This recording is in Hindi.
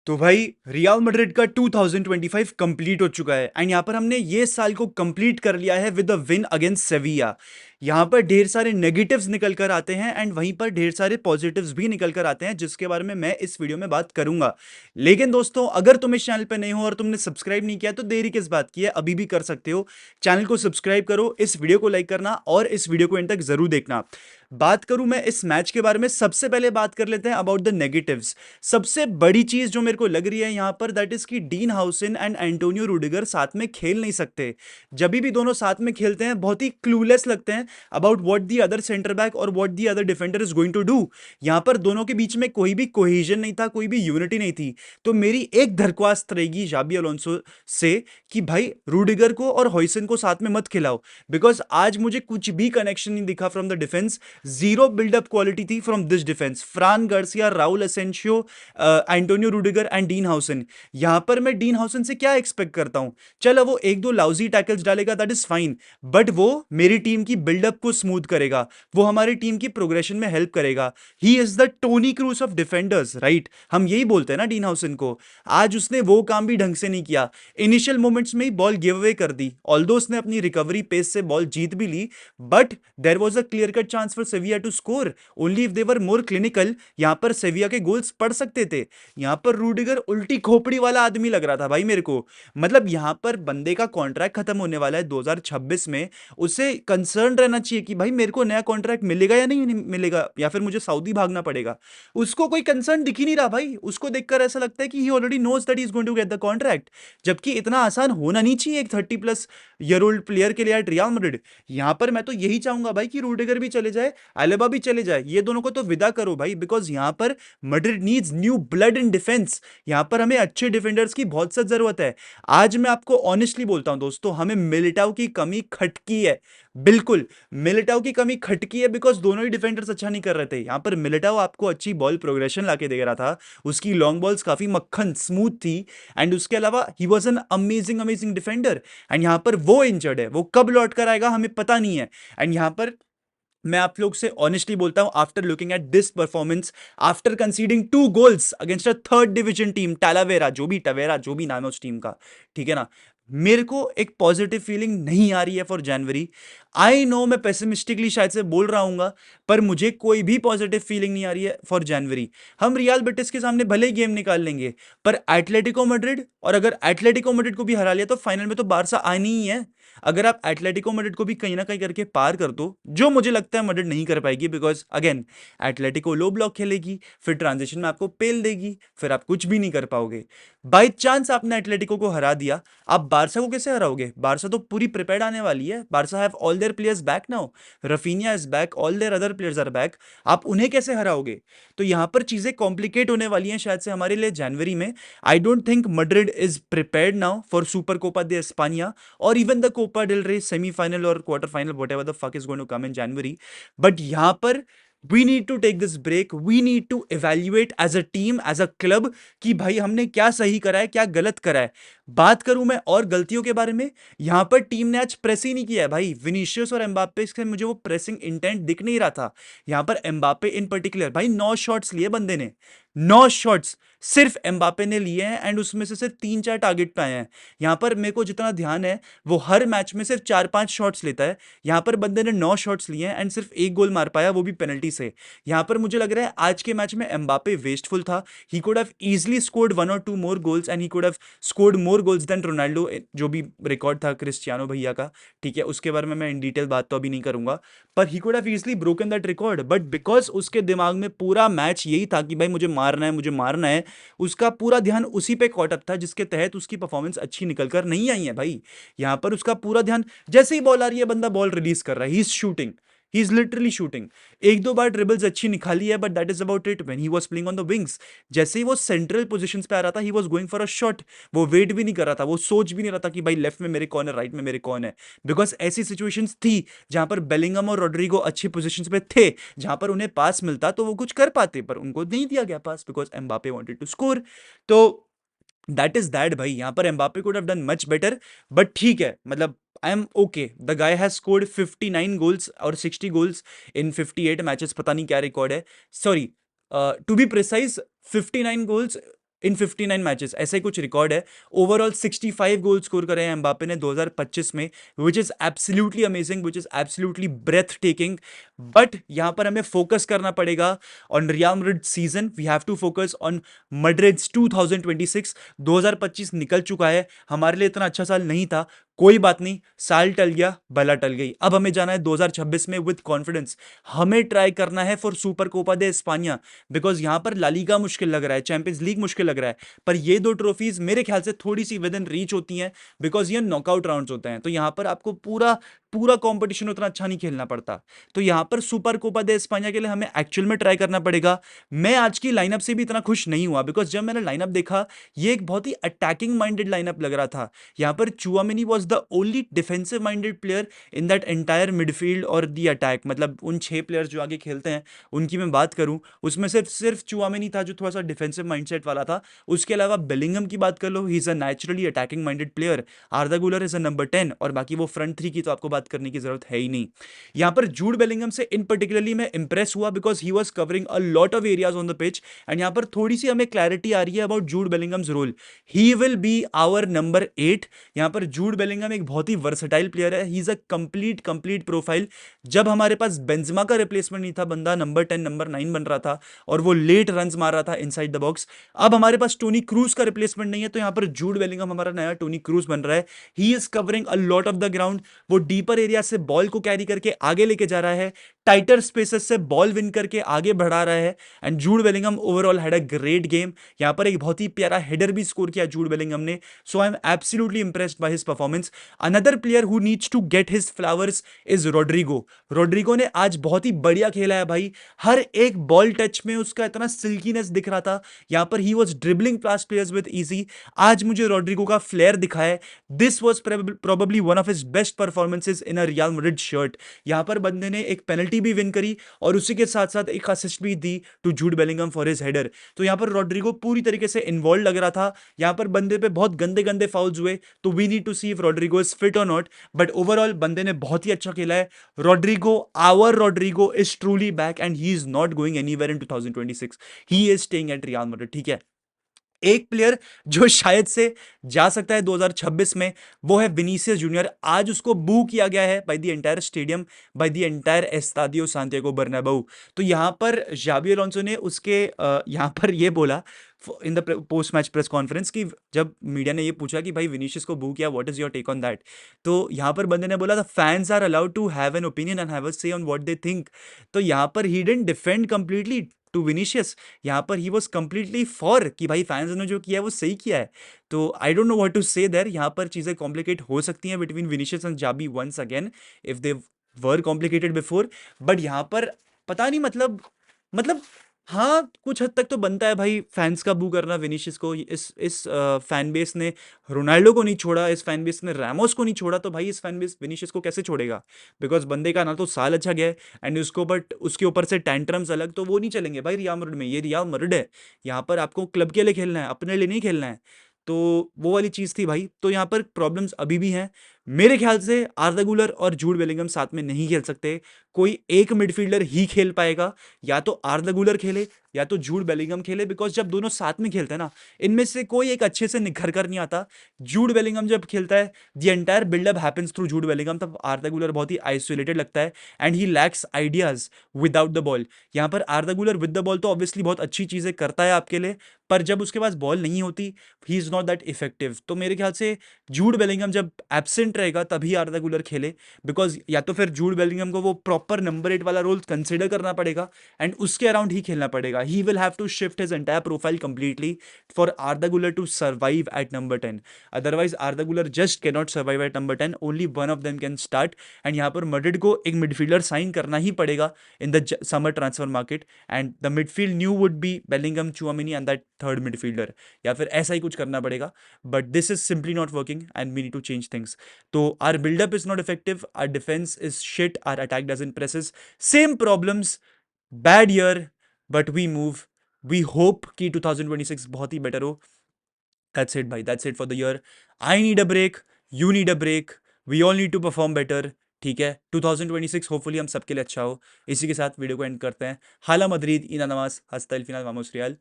तो भाई रियल मैड्रिड का 2025 कंप्लीट हो चुका है एंड यहाँ पर हमने ये साल को कंप्लीट कर लिया है विद अ विन अगेंस्ट सेविया। यहाँ पर ढेर सारे नेगेटिव्स निकल कर आते हैं एंड वहीं पर ढेर सारे पॉजिटिव्स भी निकल कर आते हैं जिसके बारे में मैं इस वीडियो में बात करूंगा। लेकिन दोस्तों, अगर तुम इस चैनल पर नए हो और तुमने सब्सक्राइब नहीं किया तो देरी किस बात की है, अभी भी कर सकते हो। चैनल को सब्सक्राइब करो, इस वीडियो को लाइक करना और इस वीडियो को एंड तक जरूर देखना। बात करूं मैं इस मैच के बारे में, सबसे पहले बात कर लेते हैं अबाउट द नेगेटिव्स। सबसे बड़ी चीज जो मेरे को लग रही है यहां पर, दैट इज कि डीन हाउसन एंड एंटोनियो रूडिगर साथ में खेल नहीं सकते। जब भी दोनों साथ में खेलते हैं बहुत ही क्लूलेस लगते हैं about what the other centre back और what the other defender is going to do. यहां पर दोनों के बीच में कोई भी कोहेजन नहीं था, कोई भी यूनिटी नहीं थी। तो मेरी एक दरख्वास्त रहेगी जाबी अलोंसो से कि भाई रूडिगर को और हॉयसन को साथ में मत खिलाओ, बिकॉज आज मुझे कुछ भी कनेक्शन नहीं दिखा from the defence. Zero buildup quality थी from this defence. Fran Garcia, Raul Asencio, Antonio Rudiger and Dean Huijsen. यहां पर मैं डीन हाउसन से क्या एक्सपेक्ट करता हूं? चलो वो एक दो लाउजी टैकल्स डालेगा, दैट इज फाइन, बट वो मेरी टीम की बिल्डअप को स्मूथ करेगा, वो हमारी टीम की प्रोग्रेशन में हेल्प करेगा। He is the Toni Kroos of defenders, right? हम यही बोलते हैं ना डीन हाउसन को। आज उसने वो काम भी ढंग से नहीं किया। इनिशियल मोमेंट्स में ही बॉल गिव अवे कर दी, ऑल्दो उसने अपनी रिकवरी पेस से बॉल जीत भी ली, but there was a clear cut chance for Sevilla to score only if they were more clinical. यहां पर सेविया के गोल्स पड़ सकते थे। यहां पर रूडिगर उल्टी खोपड़ी वाला आदमी लग रहा था भाई मेरे को। मतलब यहां पर बंदे का कॉन्ट्रैक्ट खत्म होने वाला है 2026 में, उसे कंसर्न रहना चाहिए कि भाई मेरे को नया कॉन्ट्रैक्ट मिलेगा या नहीं मिलेगा, या फिर मुझे सऊदी भागना पड़ेगा। उसको कोई कंसर्न दिख ही नहीं रहा भाई। उसको देखकर ऐसा लगता है कि he already knows that he is going to get the contract, जबकि इतना आसान होना नहीं चाहिए एक 30+ ईयर ओल्ड प्लेयर के लिए एट रियल मैड्रिड। यहां पर मैं तो यही चाहूंगा भाई कि रूडिगर भी चले जाए, अलेबा भी चले जाए, ये दोनों को तो विदा करो भाई, बिकॉज यहां पर Madrid needs new blood in defence. यहां पर हमें अच्छे डिफेंडर्स की बहुत सख्त जरूरत है। आज मैं आपको ऑनेस्टली बोलता हूं दोस्तों, हमें मिलिटाओ की कमी खटकी है। बिल्कुल मिलिटाओ की कमी खटकी है, बिकॉज दोनों ही डिफेंडर्स अच्छा नहीं कर रहे थे। यहां पर मिलिटाओ आपको अच्छी बॉल प्रोग्रेशन लाके दे रहा था, उसकी लॉन्ग बॉल्स काफी मक्खन स्मूथ थी, एंड उसके अलावा he was an amazing amazing defender. And यहां पर वो इंजर्ड है, वो कब लौट कर आएगा हमें पता नहीं है। एंड यहां पर मैं आप लोग से ऑनेस्टली बोलता हूं, after looking at this performance, after conceding 2 goals against a third division team, Talavera जो भी टवेरा जो भी नाम है उस टीम का, ठीक है ना, मेरे को एक पॉजिटिव फीलिंग नहीं आ रही है फॉर जनवरी। आई नो मैं पेसिमिस्टिकली शायद से बोल रहा हूँ, पर मुझे कोई भी पॉजिटिव फीलिंग नहीं आ रही है फॉर जनवरी। हम रियल बेटिस के सामने भले ही गेम निकाल लेंगे, पर एटलेटिको मैड्रिड, और अगर एटलेटिको मैड्रिड को भी हरा लिया तो फाइनल में तो बारसा आनी ही है। अगर आप एटलेटिको मैड्रिड को भी कहीं ना कहीं करके पार कर दो, जो मुझे लगता है मैड्रिड नहीं कर पाएगी, because again Atletico low block खेलेगी, फिर ट्रांजिशन में आपको पेल देगी, फिर आप कुछ भी नहीं कर पाओगे। बाई चांस आपने एटलेटिको को हरा दिया, आप बारसा को कैसे हराओगे? बारसा तो पूरी प्रिपेयर्ड आने वाली है। Barca have all their players back now, Raphinha is back, all their other players are back. आप उन्हें कैसे हराओगे? तो यहां पर चीजें कॉम्प्लिकेट होने वाली हैं शायद से हमारे लिए जनवरी में। I don't think Madrid is prepared now for Super Copa de Espana और even the Copa del Rey semifinal और quarter final, whatever the fuck is going to come in January. But यहां पर we need to take this break, we need to evaluate as a team, as a club, कि भाई हमने क्या सही करा है, क्या गलत करा है। बात करूं मैं और गलतियों के बारे में, यहां पर टीम ने आज प्रेस ही नहीं किया है भाई। विनीशियस और एम्बापे से मुझे वो प्रेसिंग इंटेंट दिख नहीं रहा था। यहां पर एम्बापे इन पर्टिकुलर, भाई 9 शॉट्स लिए बंदे ने, 9 शॉट्स सिर्फ एम्बापे ने लिए हैं, एंड उसमें से सिर्फ 3-4 टारगेट पे आए हैं। यहां पर मेरे को जितना ध्यान है, वो हर मैच में सिर्फ 4-5 शॉट्स लेता है। यहां पर बंदे ने 9 शॉट्स लिए हैं एंड सिर्फ एक गोल मार पाया, वो भी पेनल्टी से। यहां पर मुझे लग रहा है आज के मैच में एम्बापे वेस्टफुल था। He could have easily scored 1 or 2 more goals and he could have scored more goals than Ronaldo, जो भी रिकॉर्ड था क्रिस्टियानो भैया का, ठीक है, उसके बारे में मैं इन डिटेल बात तो अभी नहीं करूंगा, पर ही could have easily broken that record. But because उसके दिमाग में पूरा मैच यही था कि भाई मुझे मारना है, मुझे मारना है, उसका पूरा ध्यान उसी पे कॉट अप था, जिसके तहत उसकी परफॉर्मेंस अच्छी निकल कर नहीं आई है भाई। यहां पर उसका पूरा ध्यान, जैसे ही बॉल आ रही है बंदा बॉल रिलीज कर रहा है, he is shooting, he is literally shooting. एक दो बार ड्रिबल्स अच्छी निकाली है, but that is about it when he was playing on the wings. जैसे ही वो सेंट्रल पोजीशंस पे आ रहा था, he was going for a shot. वो वेट भी नहीं कर रहा था, वो सोच भी नहीं रहा था कि भाई लेफ्ट में मेरे कौन है, राइट में मेरे कौन है, बिकॉज ऐसी सिचुएशंस थी जहां पर बेलिंगम और रोड्रिगो अच्छी पोजीशंस पे थे, जहां पर उन्हें पास मिलता तो वो कुछ कर पाते, पर उनको नहीं दिया गया pass because Mbappe wanted to score. तो दैट इज दैट भाई। यहां पर Mbappe could have done much better, but ठीक है, मतलब I am okay. The guy has scored 59 goals और 60 गोल्स इन 58 मैचेस, पता नहीं क्या रिकॉर्ड है, sorry, to be precise 59 goals in 59 matches, ऐसा ही कुछ रिकॉर्ड है। ओवरऑल 65 गोल स्कोर करे हैं एम्बापे ने 2025 में, which is absolutely amazing, which is absolutely breath taking. But यहां पर हमें फोकस करना पड़ेगा on Real Madrid season, we have to focus on Madrid's 2026। 2025 निकल चुका है, हमारे लिए इतना अच्छा साल नहीं था, कोई बात नहीं, साल टल गया, बला टल गई। अब हमें जाना है 2026 में विद कॉन्फिडेंस। हमें ट्राई करना है for Super Copa de Espana, because यहां पर ला लीगा मुश्किल लग रहा है, चैंपियंस लीग मुश्किल लग रहा है, पर ये दो ट्रॉफीज मेरे ख्याल से थोड़ी सी विद इन रीच होती हैं, बिकॉज ये नॉकआउट राउंड्स होते हैं, तो यहां पर आपको पूरा पूरा कंपटीशन उतना अच्छा नहीं खेलना पड़ता। तो यहां पर सुपर कोपा दे स्पानिया के लिए हमें एक्चुअल में ट्राई करना पड़ेगा। मैं आज की लाइनअप से भी इतना खुश नहीं हुआ, बिकॉज जब मैंने लाइनअप देखा, ये एक बहुत ही अटैकिंग माइंडेड लाइनअप लग रहा था। यहां पर Tchouameni was the only defensive minded player in that entire midfield और दी अटैक, मतलब उन 6 प्लेयर्स जो आगे खेलते हैं उनकी मैं बात करूं, उसमें सिर्फ सिर्फ चुआमेनी था जो थोड़ा सा डिफेंसिव माइंडसेट वाला था। उसके अलावा बेलिंगम की बात कर लो, he is a naturally attacking minded player. Arda Guler is a number 10, और बाकी वो फ्रंट थ्री की तो आपको बात करने की जरूरत है ही नहीं। यहां पर जूड बेलिंगम से इन पर्टिकुलरली मैं इंप्रेस हुआ, because he was covering a lot of areas on the pitch, and यहां पर थोड़ी सी हमें क्लैरिटी आ रही है about Jude Bellingham's role. He will be our number 8। यहां पर जूड बेलिंगम एक बहुत ही वर्सटाइल प्लेयर है, ही is a complete complete profile. जब हमारे पास बेंजेमा का रिप्लेसमेंट नहीं था, बंदा नंबर 10 नंबर 9 बन रहा था और वो लेट रन्स मार रहा था इनसाइड द बॉक्स। अब हमारे पास टोनी क्रूज का रिप्लेसमेंट नहीं है, तो यहां पर जूड बेलिंगम हमारा नया टोनी क्रूज बन रहा है। He is covering a lot of the ground, वो डीपर एरिया से बॉल को कैरी करके आगे लेके जा रहा है, टाइटर स्पेसेस से बॉल विन करके आगे बढ़ा रहा है, and Jude Bellingham overall had a great game. यहां पर एक बहुत ही प्यारा हेडर भी स्कोर किया जूड बेलिंगम ने, so I am absolutely impressed by his performance. Another player who needs to get his flowers is Rodrigo. Rodrigo ने आज बहुत ही बढ़िया खेला है भाई, हर एक बॉल टच में उसका इतना सिल्कीनेस दिख रहा था। यहां पर he was dribbling past players with easy. आज मुझे रोड्रिगो का फ्लेयर दिखा है, this was probably one of his best performances in a real Madrid shirt. यहां पर बंदे ने एक पेनल्टी भी विन करी और उसी के साथ साथ एक असिस्ट भी दी to Jude Bellingham for his header. तो यहां पर रोड्रिगो पूरी तरीके से इन्वॉल्व लग रहा था। यहां पर बंदे पे बहुत गंदे गंदे फाउल्स हुए, तो we need to see if Rodrigo is fit और नॉट, बट ओवरऑल बंदे ने बहुत ही अच्छा खेला है। Rodrigo, our Rodrigo is truly back and he is not going anywhere in 2026, he is staying at Real Madrid, ठीक है। एक प्लेयर जो शायद से जा सकता है 2026 में, वो है विनीसियस जूनियर। आज उसको बू किया गया है by the entire stadium, by the entire Estadio Santiago Bernabeu. तो यहां पर जावी अलोंसो ने उसके यहां पर ये बोला in the post match press conference कि जब मीडिया ने ये पूछा कि भाई विनीशियस को बू किया, what is your take on that, तो यहां पर बंदे ने बोला the fans are allowed to have an opinion and have a say on what they think. तो यहां पर he didn't defend completely to Vinicius, यहाँ पर ही वॉज कंप्लीटली फॉर कि भाई फैंस ने जो किया है वो सही किया है। तो I don't know what to say there. यहाँ पर चीजें कॉम्प्लिकेट हो सकती हैं between Vinicius and Xabi once again, if they were complicated before, but यहाँ पर पता नहीं, मतलब हाँ, कुछ हद तक तो बनता है भाई फैंस का बू करना विनीशियस को। इस फैन बेस ने रोनाल्डो को नहीं छोड़ा, इस फैन बेस ने रैमोस को नहीं छोड़ा, तो भाई इस फैन बेस विनीशियस को कैसे छोड़ेगा? बिकॉज बंदे का ना तो साल अच्छा गया है, एंड उसको बट उसके ऊपर से टैंट्रम्स अलग, तो वो नहीं चलेंगे भाई रियल मैड्रिड में। ये रियल मैड्रिड है, यहाँ पर आपको क्लब के लिए खेलना है, अपने लिए नहीं खेलना है। तो वो वाली चीज थी भाई। तो यहाँ पर प्रॉब्लम्स अभी भी हैं। मेरे ख्याल से आर्दा गुलर और जूड बेलिंगम साथ में नहीं खेल सकते, कोई एक मिडफील्डर ही खेल पाएगा, या तो आर्दा गुलर खेले या तो जूड बेलिंगम खेले, बिकॉज जब दोनों साथ में खेलते हैं ना, इनमें से कोई एक अच्छे से निखर कर नहीं आता। जूड बेलिंगम जब खेलता है, the entire buildup happens through Jude Bellingham, तब आर्दा गुलर बहुत ही आइसोलेटेड लगता है and he lacks ideas without the ball. यहाँ पर Arda Guler with the ball तो ऑब्वियसली बहुत अच्छी चीजें करता है आपके लिए, पर जब उसके पास बॉल नहीं होती, ही इज नॉट दैट इफेक्टिव। तो मेरे ख्याल से जूड बेलिंगम जब एब्सेंट रहेगा तभी आर्दा गुलर खेले, बिकॉज या तो फिर जूड बेलिंगम को वो प्रॉपर नंबर 8 वाला रोल कंसिडर करना पड़ेगा एंड उसके अराउंड ही खेलना पड़ेगा। He will have to shift his entire profile completely for Arda Guler to survive at number 10। Otherwise Arda Guler just can not survive at number 10, only one of them can start. And यहाँ पर मैड्रिड को एक मिडफील्डर साइन करना ही पड़ेगा in the summer transfer market, and the midfield new would be Bellingham, Tchouameni and that third midfielder, या फिर ऐसा ही कुछ करना पड़ेगा। But this is simply not working and we need to change things. तो our buildup is not effective, our defence is shit, our attack doesn't presses, same problems, bad year, but we move. We hope कि 2026 बहुत ही बेटर हो। That's it भाई, that's it for the year. I need a break, you need a break, we all need to perform better, ठीक है। 2026 होपफुली हम सबके लिए अच्छा हो। इसी के साथ वीडियो को एंड करते हैं। हाला मदरीद, इना नमाज, हस्ता इल फिनाल, वामोस रियाल।